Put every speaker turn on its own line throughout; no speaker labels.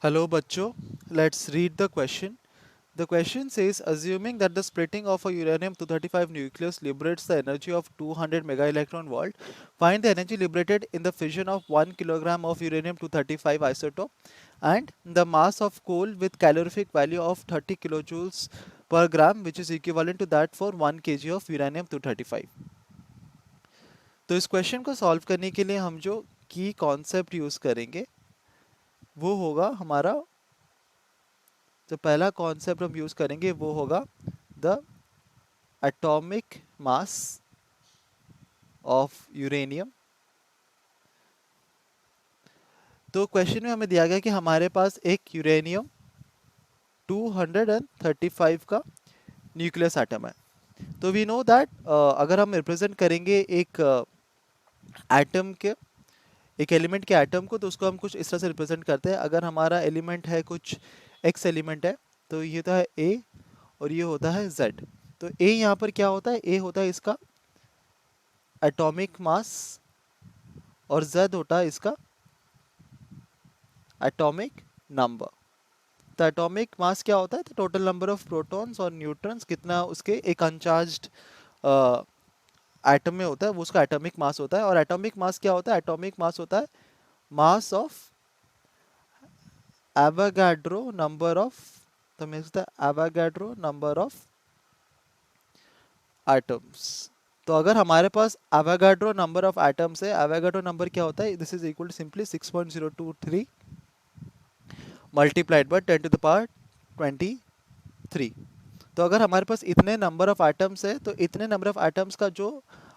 Hello, Bachcho. Let's read the question. The question says, assuming that the splitting of a uranium-235 nucleus liberates the energy of 200 mega electron volt, find the energy liberated in the fission of 1 kilogram of uranium-235 isotope and the mass of coal with calorific value of 30 kilojoules per gram, which is equivalent to that for 1 kg of uranium-235. तो इस question को solve करने के लिए हम जो की concept use करेंगे वो होगा हमारा जो पहला कॉन्सेप्ट हम यूज करेंगे वो होगा the atomic mass of uranium. तो क्वेश्चन में हमें दिया गया कि हमारे पास एक यूरेनियम 235 का न्यूक्लियस एटम है। तो वी नो दैट अगर हम रिप्रेजेंट करेंगे एक एटम के एक एलिमेंट के एटम को तो उसको हम कुछ इस तरह से रिप्रेजेंट करते हैं। अगर हमारा एलिमेंट है कुछ एक्स एलिमेंट है तो ये होता है ए और ये होता है जेड। तो ए यहाँ पर क्या होता है, ए होता है इसका एटॉमिक मास और जेड होता है इसका एटॉमिक नंबर। तो एटॉमिक मास क्या होता है, तो टोटल नंबर ऑफ प्रोटॉन्स और न्यूट्रॉन्स कितना उसके एक अनचार्ज्ड एटम में होता है वो उसका एटॉमिक मास होता है। और एटॉमिक मास क्या होता है, एटॉमिक मास होता है mass of Avogadro number of, तो मैं एवोगाड्रो नंबर ऑफ एटम्स। तो अगर हमारे पास एवोगाड्रो नंबर ऑफ एटम्स है, एवोगाड्रो नंबर क्या होता है, this is equal to simply 6.023 multiplied by 10 to the power 23। तो अगर हमारे पास इतने नंबर ऑफ एटम्स है तो इतने नंबर ऑफ एटम्स का जो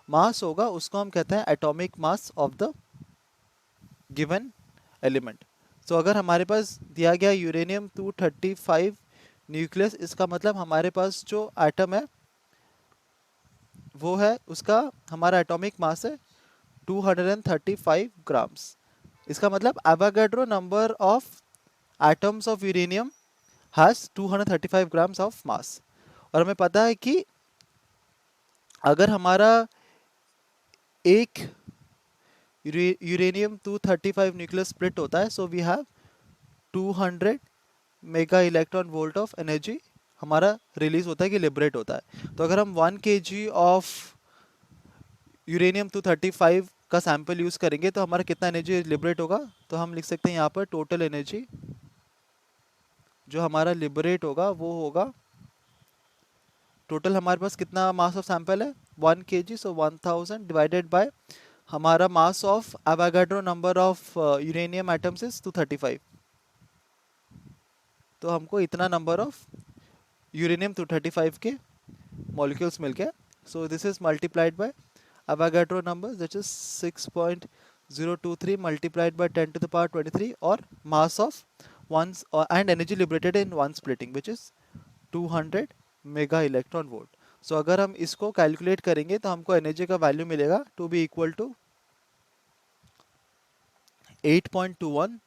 मास होगा उसको हम कहते हैं atomic mass of the given element. तो अगर हमारे पास दिया गया यूरेनियम 235 न्यूक्लियस, इसका मतलब हमारे पास जो एटम है वो है उसका हमारा एटॉमिक मास है 235 ग्राम्स। इसका मतलब Avogadro number of atoms of uranium has 235 grams of mass. और हमें पता है कि अगर हमारा एक यूरेनियम 235 न्यूक्लियस स्प्लिट होता है so we have 200 mega electron volt of energy हमारा रिलीज होता है कि लिबरेट होता है। तो अगर हम 1 kg ऑफ यूरेनियम 235 का सैंपल यूज करेंगे तो हमारा कितना एनर्जी लिबरेट होगा, तो हम लिख सकते हैं यहाँ पर टोटल एनर्जी जो हमारा लिबरेट होगा वो होगा, टोटल हमारे पास कितना मास ऑफ सैंपल है 1 kg, सो 1000 डिवाइडेड बाय हमारा मास of Avogadro number of uranium atoms is 235। तो हमको इतना नंबर ऑफ यूरेनियम 235 के मॉलिक्यूल्स मिल गया। So this is multiplied by Avogadro number, that is 6.023 multiplied by 10 to the power 23 or mass of one and energy liberated in one splitting which is 200 mega electron volt. So अगर हम इसको calculate करेंगे तो हमको energy का value मिलेगा to be equal to 8.21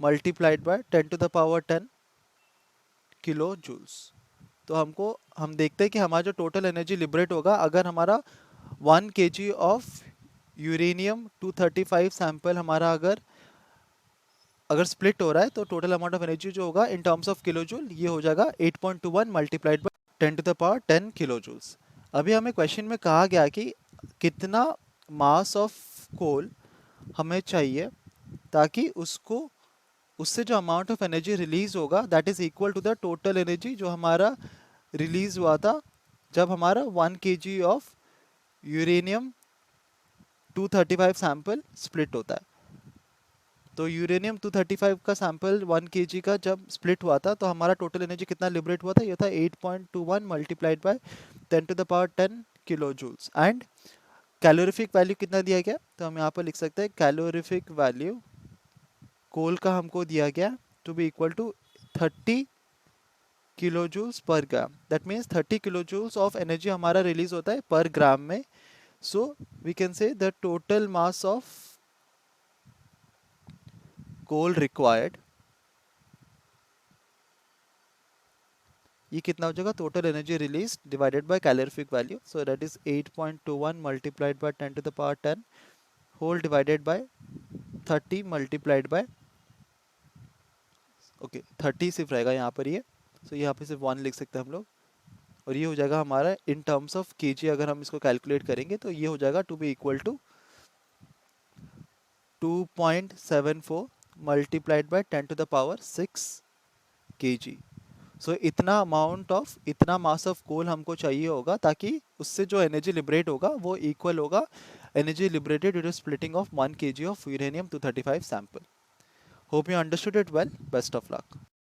multiplied by 10 to the power 10 kilo joules. तो हम देखते हैं कि हमारा जो टोटल एनर्जी लिबरेट होगा अगर हमारा 1 kg ऑफ यूरेनियम 235 सैंपल हमारा अगर स्प्लिट हो रहा है तो टोटल अमाउंट ऑफ एनर्जी जो होगा in terms of kilo joule ये हो जाएगा 8.21 multiplied by 10 to the power 10 kilo joules. अभी हमें क्वेश्चन में कहा गया कि कितना मास ऑफ कोल हमें चाहिए ताकि उससे जो अमाउंट ऑफ एनर्जी रिलीज होगा that is equal to the total energy जो हमारा रिलीज हुआ था जब हमारा 1 kg of uranium 235 sample split होता है। तो यूरेनियम 235 का सैंपल 1 kg का जब स्प्लिट हुआ था तो हमारा टोटल एनर्जी कितना लिबरेट हुआ था, ये था 8.21 multiplied by 10 to the power 10 kilo joules. And calorific value कितना दिया गया, तो हम यहाँ पर लिख सकते हैं कैलोरीफिक वैल्यू कोल का हमको दिया गया to be equal to 30 kilo joules per gram. That means 30 kilo joules of energy हमारा रिलीज होता है पर ग्राम में। So we can say the total mass of coal required, ये कितना हो जाएगा total energy release divided by calorific value. So that is 8.21 multiplied by 10 to the power 10 whole divided by 30 multiplied by okay 30 सिर्फ रहेगा यहाँ पर ये, सो यहाँ पे सिर्फ 1 लिख सकते हैं हम लोग। और ये हो जाएगा हमारा इन टर्म्स ऑफ केजी, अगर हम इसको कैलकुलेट करेंगे तो ये हो जाएगा to be equal to 2.74 multiplied by 10⁻6 kg। So इतना अमाउंट ऑफ, इतना मास ऑफ कोल हमको चाहिए होगा ताकि उससे जो एनर्जी लिबरेट होगा वो इक्वल होगा energy liberated due to splitting of 1 kg of uranium 235 sample. Hope you understood it well, best of luck.